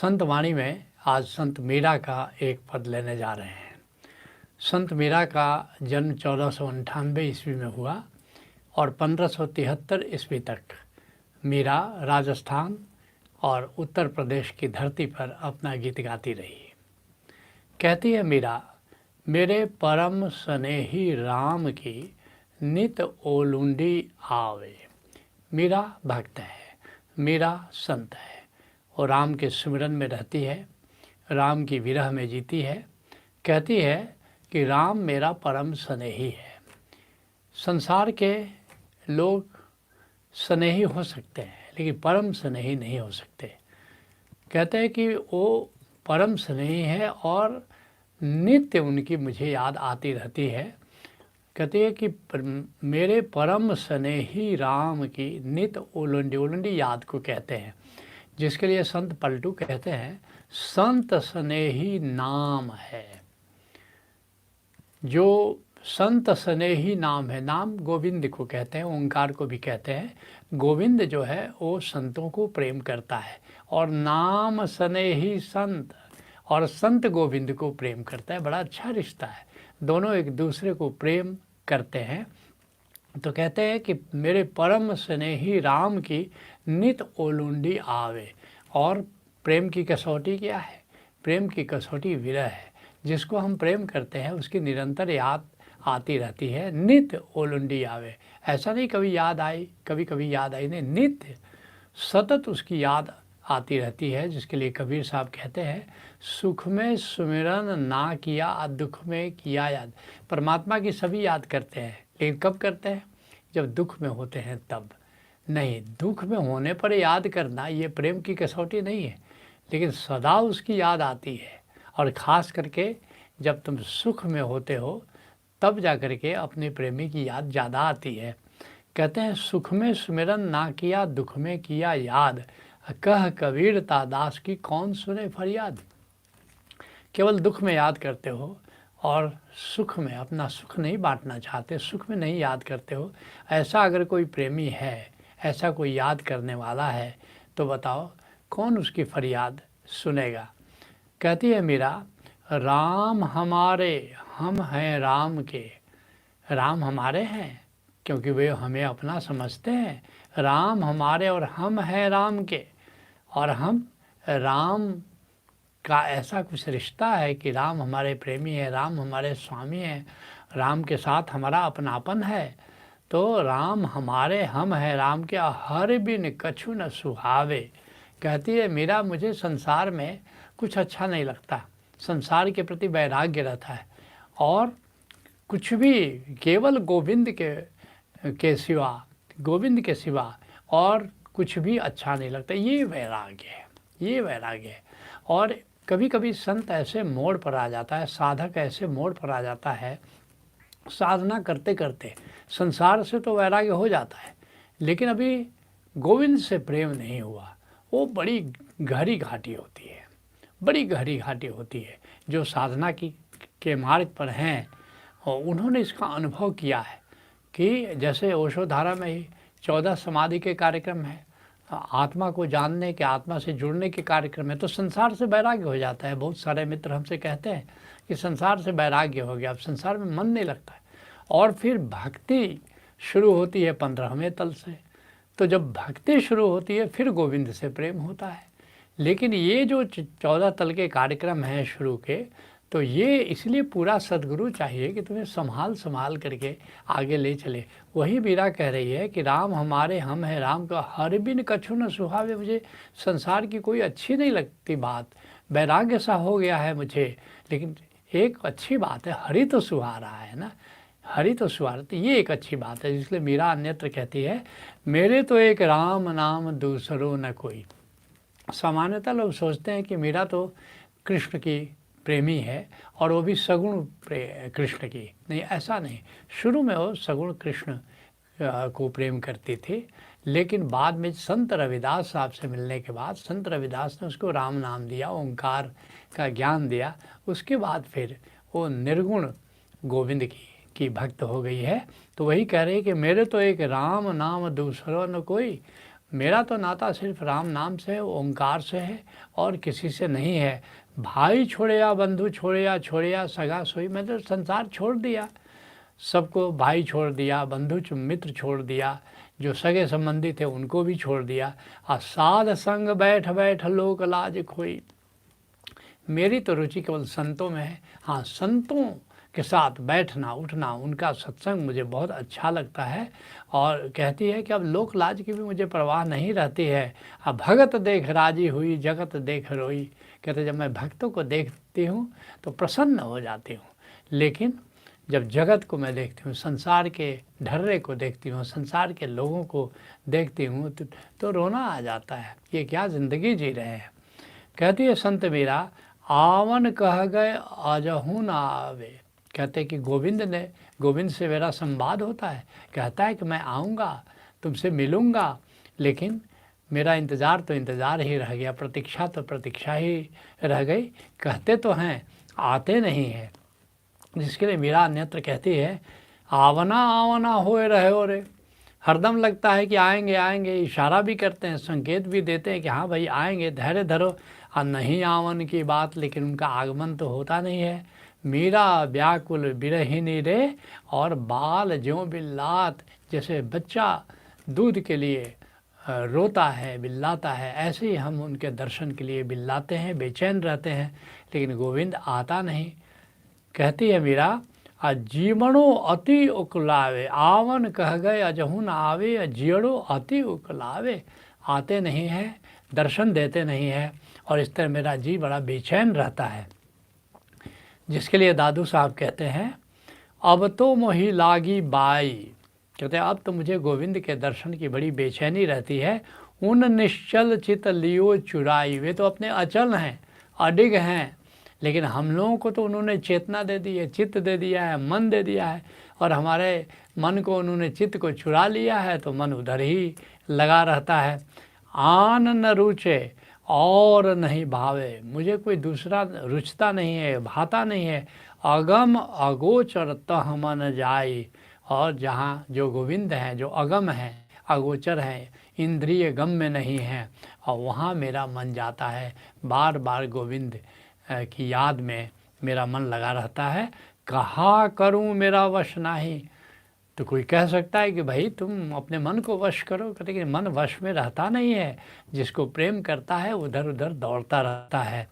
संत वाणी में आज संत मीरा का एक पद लेने जा रहे हैं। संत मीरा का जन्म 1498 ईस्वी में हुआ और 1573 ईस्वी तक मीरा राजस्थान और उत्तर प्रदेश की धरती पर अपना गीत गाती रही। कहती है मीरा, मेरे परम स्नेही राम की नित ओलुंडी आवे। मीरा भक्त है, मीरा संत है और राम के सिमरन में रहती है, राम की विरह में जीती है। कहती है कि राम मेरा परम स्नेही है। संसार के लोग स्नेही हो सकते हैं लेकिन परम स्नेही नहीं हो सकते। कहते हैं कि वो परम स्नेही है और नित्य उनकी मुझे याद आती रहती है। कहती है कि मेरे परम स्नेही राम की नित ओलंडी, ओलंडी याद को कहते हैं, जिसके लिए संत पलटू कहते हैं संत स्नेही नाम है। जो संत स्नेही नाम है, नाम गोविंद को कहते हैं, ओंकार को भी कहते हैं। गोविंद जो है वो संतों को प्रेम करता है और नाम स्नेही संत, और संत गोविंद को प्रेम करता है। बड़ा अच्छा रिश्ता है, दोनों एक दूसरे को प्रेम करते हैं। तो कहते हैं कि मेरे परम स्नेही राम की नित ओलुंडी आवे। और प्रेम की कसौटी क्या है? प्रेम की कसौटी विरह है। जिसको हम प्रेम करते हैं उसकी निरंतर याद आती रहती है। नित ओलुंडी आवे, ऐसा नहीं कभी याद आई, कभी कभी याद आई, नहीं, नित्य सतत उसकी याद आती रहती है। जिसके लिए कबीर साहब कहते हैं सुख में सुमिरन ना किया, दुख में किया याद। परमात्मा की सभी याद करते हैं लेकिन कब करते हैं? जब दुख में होते हैं तब। नहीं, दुख में होने पर याद करना ये प्रेम की कसौटी नहीं है, लेकिन सदा उसकी याद आती है। और ख़ास करके जब तुम सुख में होते हो तब जा कर के अपने प्रेमी की याद ज़्यादा आती है। कहते हैं सुख में सुमिरन ना किया, दुख में किया याद, कह कबीर दास की कौन सुने फरियाद। केवल दुख में याद करते हो और सुख में अपना सुख नहीं बांटना चाहते, सुख में नहीं याद करते हो। ऐसा अगर कोई प्रेमी है, ऐसा कोई याद करने वाला है, तो बताओ कौन उसकी फरियाद सुनेगा। कहती है मीरा, राम हमारे हम हैं राम के। राम हमारे हैं क्योंकि वे हमें अपना समझते हैं। राम हमारे और हम हैं राम के, और हम राम का ऐसा कुछ रिश्ता है कि राम हमारे प्रेमी है, राम हमारे स्वामी हैं, राम के साथ हमारा अपनापन है। तो राम हमारे हम हैं राम के, हर बिन कछु न सुहावे। कहती है मीरा, मुझे संसार में कुछ अच्छा नहीं लगता, संसार के प्रति वैराग्य रहता है और कुछ भी केवल गोविंद के सिवा, गोविंद के सिवा और कुछ भी अच्छा नहीं लगता। ये वैराग्य है, ये वैराग्य है। और कभी कभी संत ऐसे मोड़ पर आ जाता है, साधक ऐसे मोड़ पर आ जाता है, साधना करते करते संसार से तो वैराग्य हो जाता है लेकिन अभी गोविंद से प्रेम नहीं हुआ। वो बड़ी गहरी घाटी होती है, बड़ी गहरी घाटी होती है। जो साधना के मार्ग पर हैं और उन्होंने इसका अनुभव किया है कि जैसे ओशोधारा में ही 14 समाधि के कार्यक्रम है, आत्मा को जानने के, आत्मा से जुड़ने के कार्यक्रम है, तो संसार से वैराग्य हो जाता है। बहुत सारे मित्र हमसे कहते हैं कि संसार से वैराग्य हो गया, अब संसार में मन नहीं लगता है। और फिर भक्ति शुरू होती है 15वें तल से। तो जब भक्ति शुरू होती है फिर गोविंद से प्रेम होता है। लेकिन ये जो 14 तल के कार्यक्रम हैं शुरू के, तो ये इसलिए पूरा सद्गुरु चाहिए कि तुम्हें संभाल करके आगे ले चले। वही मीरा कह रही है कि राम हमारे हम हैं राम का, हर बिन कछु न सुहावे। मुझे संसार की कोई अच्छी नहीं लगती बात, वैराग्य सा हो गया है मुझे, लेकिन एक अच्छी बात है, हरि तो सुहा रहा है ना, हरि तो सुहा रहा, तो ये एक अच्छी बात है। इसलिए मीरा अन्यत्र कहती है मेरे तो एक राम नाम दूसरो न कोई। सामान्यतः लोग सोचते हैं कि मीरा तो कृष्ण की प्रेमी है और वो भी सगुण कृष्ण की। नहीं, ऐसा नहीं। शुरू में वो सगुण कृष्ण को प्रेम करती थी, लेकिन बाद में संत रविदास साहब से मिलने के बाद संत रविदास ने उसको राम नाम दिया, ओंकार का ज्ञान दिया। उसके बाद फिर वो निर्गुण गोविंद की भक्त हो गई है। तो वही कह रही है कि मेरे तो एक राम नाम दूसरो न कोई, मेरा तो नाता सिर्फ राम नाम से है, ओंकार से है और किसी से नहीं है। भाई छोड़े या बंधु छोड़े या सगा सोई, मैं तो संसार छोड़ दिया, सबको भाई छोड़ दिया, बंधु मित्र छोड़ दिया, जो सगे संबंधी थे उनको भी छोड़ दिया। और साध संग बैठ बैठ लोक लाज खोई। मेरी तो रुचि केवल संतों में है। हाँ, संतों के साथ बैठना उठना, उनका सत्संग मुझे बहुत अच्छा लगता है। और कहती है कि अब लोक लाज की भी मुझे परवाह नहीं रहती है। अब भगत देख राजी हुई, जगत देख रोई। कहते जब मैं भक्तों को देखती हूँ तो प्रसन्न हो जाती हूँ, लेकिन जब जगत को मैं देखती हूँ, संसार के ढर्रे को देखती हूँ, संसार के लोगों को देखती हूँ तो रोना आ जाता है। ये क्या ज़िंदगी जी रहे हैं। कहती है संत मीरा, आवन कह गए अजहू न आवे। कहते कि गोविंद से मेरा संवाद होता है। कहता है कि मैं आऊँगा, तुमसे मिलूँगा, लेकिन मेरा इंतज़ार तो इंतज़ार ही रह गया, प्रतीक्षा तो प्रतीक्षा ही रह गई। कहते तो हैं, आते नहीं हैं। जिसके लिए मीरा अन्यत्र कहती है, आवना आवना होए रहे हो रे। हरदम लगता है कि आएंगे आएंगे, इशारा भी करते हैं, संकेत भी देते हैं कि हाँ भाई आएंगे, धैर्य धरो। और नहीं आवन की बात, लेकिन उनका आगमन तो होता नहीं है। मीरा व्याकुल बिरहिनी रे, और बाल ज्यों बिल्लात। जैसे बच्चा दूध के लिए रोता है, बिल्लाता है, ऐसे ही हम उनके दर्शन के लिए बिल्लाते हैं, बेचैन रहते हैं, लेकिन गोविंद आता नहीं। कहती है मीरा, जीवणो अति उकलावे। आवन कह गए अजहू न आवे, जीवणो अति उकलावे। आते नहीं हैं, दर्शन देते नहीं हैं, और इस तरह मेरा जी बड़ा बेचैन रहता है। जिसके लिए दादू साहब कहते हैं, अब तो मोही लागी बाई। कहते हैं अब तो मुझे गोविंद के दर्शन की बड़ी बेचैनी रहती है। उन निश्चल चित लियो चुराई। वे तो अपने अचल हैं, अडिग हैं, लेकिन हम लोगों को तो उन्होंने चेतना दे दी है, चित्त दे दिया है, मन दे दिया है, और हमारे मन को उन्होंने चित्त को चुरा लिया है, तो मन उधर ही लगा रहता है। आन न रुचे और नहीं भावे। मुझे कोई दूसरा रुचता नहीं है, भाता नहीं है। अगम अगोचर तह मन जाई। और जहाँ जो गोविंद हैं, जो अगम हैं, अगोचर हैं, इंद्रिय गम में नहीं हैं, और वहाँ मेरा मन जाता है। बार बार गोविंद की याद में मेरा मन लगा रहता है। कहा करूं मेरा वश नहीं। तो कोई कह सकता है कि भाई तुम अपने मन को वश करो, कहते कि मन वश में रहता नहीं है। जिसको प्रेम करता है उधर उधर दौड़ता रहता है।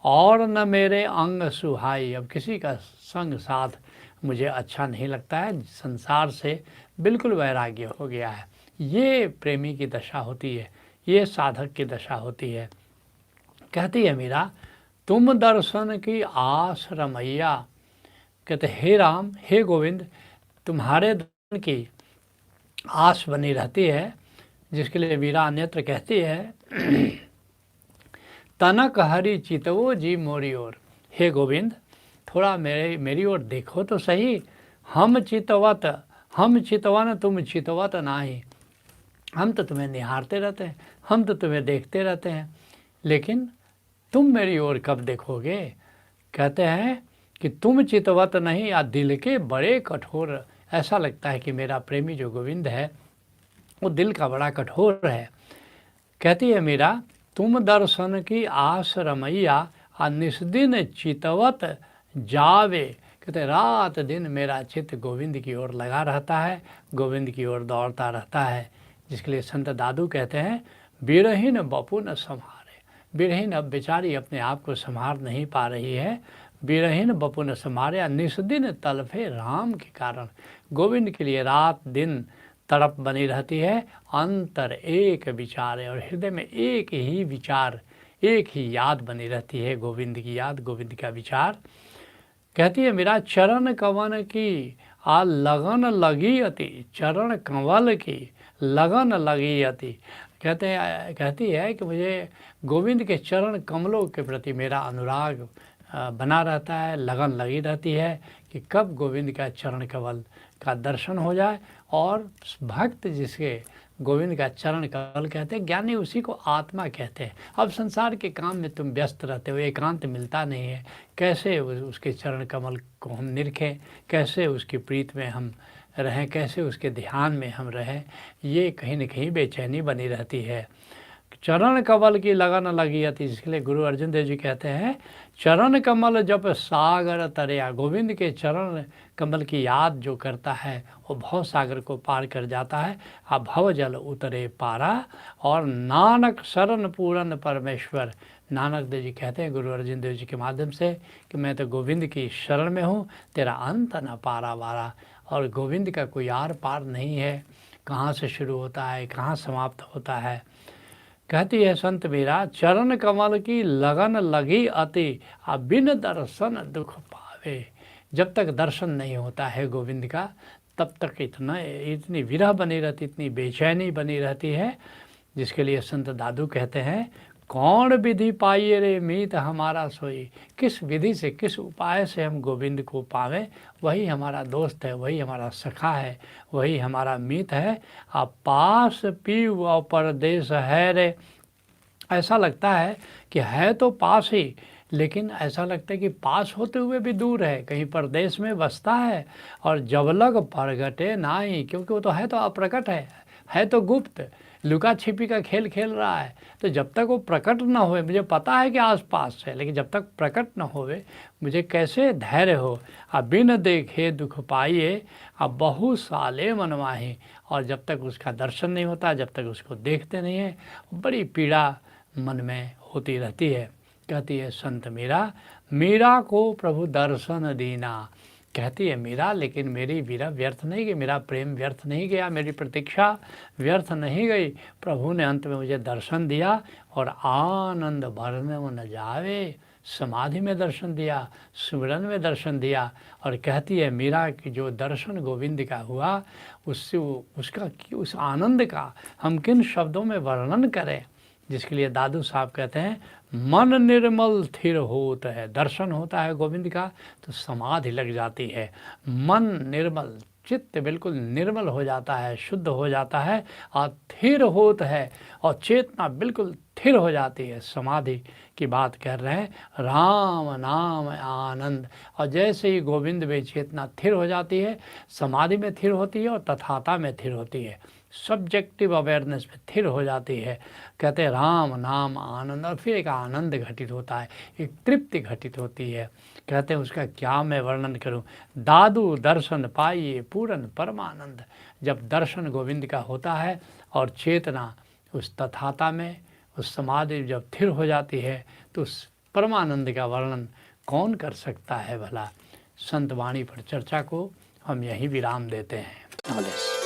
और न मेरे अंग सुहाई। अब किसी का संग साथ मुझे अच्छा नहीं लगता है, संसार से बिल्कुल वैराग्य हो गया है। ये प्रेमी की दशा होती है, ये साधक की दशा होती है। कहती है मीरा, तुम दर्शन की आस रमैया। कहते हे राम, हे गोविंद, तुम्हारे दर्शन की आस बनी रहती है। जिसके लिए मीरा अन्यत्र कहती है, तनक हरि चितवो जी मोरी ओर। हे गोविंद, थोड़ा मेरी ओर देखो तो सही। हम चितवन तुम चितवत नाही। हम तो तुम्हें निहारते रहते हैं, हम तो तुम्हें देखते रहते हैं, लेकिन तुम मेरी ओर कब देखोगे। कहते हैं कि तुम चितवत नहीं, या दिल के बड़े कठोर। ऐसा लगता है कि मेरा प्रेमी जो गोविंद है वो दिल का बड़ा कठोर है। कहती है मीरा, तुम दर्शन की आस रमैया, आ निस्दिन चितवत जावे। कहते रात दिन मेरा चित्त गोविंद की ओर लगा रहता है, गोविंद की ओर दौड़ता रहता है। जिसके लिए संत दादू कहते हैं, बिरहीन बपु न संहारे। बिरहीन अब बेचारी अपने आप को संभाल नहीं पा रही है। बिरहीन बपु न संहारे, निस्दिन तलफे राम के कारण। गोविंद के लिए रात दिन तड़प बनी रहती है। अंतर एक विचार है, और हृदय में एक ही विचार, एक ही याद बनी रहती है, गोविंद की याद, गोविंद का विचार। कहती है मेरा चरण कवन की आ लगन लगी अति। चरण कंवल की लगन लगी अति। कहती है कि मुझे गोविंद के चरण कमलों के प्रति मेरा अनुराग बना रहता है, लगन लगी रहती है कि कब गोविंद का चरण कमल का दर्शन हो जाए। और भक्त जिसके गोविंद का चरण कमल कहते हैं, ज्ञानी उसी को आत्मा कहते हैं। अब संसार के काम में तुम व्यस्त रहते हो, एकांत मिलता नहीं है, कैसे उसके चरण कमल को हम निरखें, कैसे उसकी प्रीत में हम रहें, कैसे उसके ध्यान में हम रहें, ये कहीं न कहीं बेचैनी बनी रहती है। चरण कमल की लगन लगी अति, इसलिए गुरु अर्जुन देव जी कहते हैं चरण कमल जप सागर तरया। गोविंद के चरण कमल की याद जो करता है वो भव सागर को पार कर जाता है। अब भव जल उतरे पारा, और नानक शरण पूरन परमेश्वर। नानक देव जी कहते हैं गुरु अर्जुन देव जी के माध्यम से कि मैं तो गोविंद की शरण में हूँ, तेरा अंत न पारा वारा। और गोविंद का कोई आर पार नहीं है, कहाँ से शुरू होता है, कहाँ समाप्त होता है। कहती है संत मीरा, चरण कमल की लगन लगी अति, अब बिन दर्शन दुख पावे। जब तक दर्शन नहीं होता है गोविंद का, तब तक इतनी विरह बनी रहती, इतनी बेचैनी बनी रहती है, जिसके लिए संत दादू कहते हैं कौन विधि पाइए रे मीत हमारा सोई। किस विधि से, किस उपाय से हम गोविंद को पावें, वही हमारा दोस्त है, वही हमारा सखा है, वही हमारा मीत है। अब पास पीव और परदेश है रे। ऐसा लगता है कि है तो पास ही, लेकिन ऐसा लगता है कि पास होते हुए भी दूर है, कहीं परदेश में बसता है। और जब लग प्रगटे नाही, क्योंकि वो तो है तो अप्रकट है तो गुप्त, लुका छिपी का खेल खेल रहा है। तो जब तक वो प्रकट न होए, मुझे पता है कि आस पास है, लेकिन जब तक प्रकट न होवे मुझे कैसे धैर्य हो। अब बिन देखे दुख पाइए, अब बहु साले मनवाही। और जब तक उसका दर्शन नहीं होता, जब तक उसको देखते नहीं है, बड़ी पीड़ा मन में होती रहती है। कहती है संत मीरा को प्रभु दर्शन दीना। कहती है मीरा, लेकिन मेरी वीरा व्यर्थ नहीं गई, मेरा प्रेम व्यर्थ नहीं गया, मेरी प्रतीक्षा व्यर्थ नहीं गई। प्रभु ने अंत में मुझे दर्शन दिया, और आनंद भरने न जावे। समाधि में दर्शन दिया, सिमरन में दर्शन दिया। और कहती है मीरा कि जो दर्शन गोविंद का हुआ, उससे उस आनंद का हम किन शब्दों में वर्णन करें। जिसके लिए दादू साहब कहते हैं मन निर्मल स्थिर होता है। दर्शन होता है गोविंद का तो समाधि लग जाती है, मन निर्मल, चित्त बिल्कुल निर्मल हो जाता है, शुद्ध हो जाता है, और स्थिर होता है, और चेतना बिल्कुल स्थिर हो जाती है। समाधि की बात कर रहे हैं, राम नाम आनंद। और जैसे ही गोविंद में चेतना स्थिर हो जाती है, समाधि में स्थिर होती है और तथाता में स्थिर होती है, सब्जेक्टिव अवेयरनेस में स्थिर हो जाती है। कहते हैं राम नाम आनंद, और फिर एक आनंद घटित होता है, एक तृप्ति घटित होती है। कहते हैं उसका क्या मैं वर्णन करूं। दादू दर्शन पाइए पूरन परमानंद। जब दर्शन गोविंद का होता है और चेतना उस तथाता में, उस समाधि जब स्थिर हो जाती है, तो उस परमानंद का वर्णन कौन कर सकता है भला। संत वाणी पर चर्चा को हम यहीं विराम देते हैं।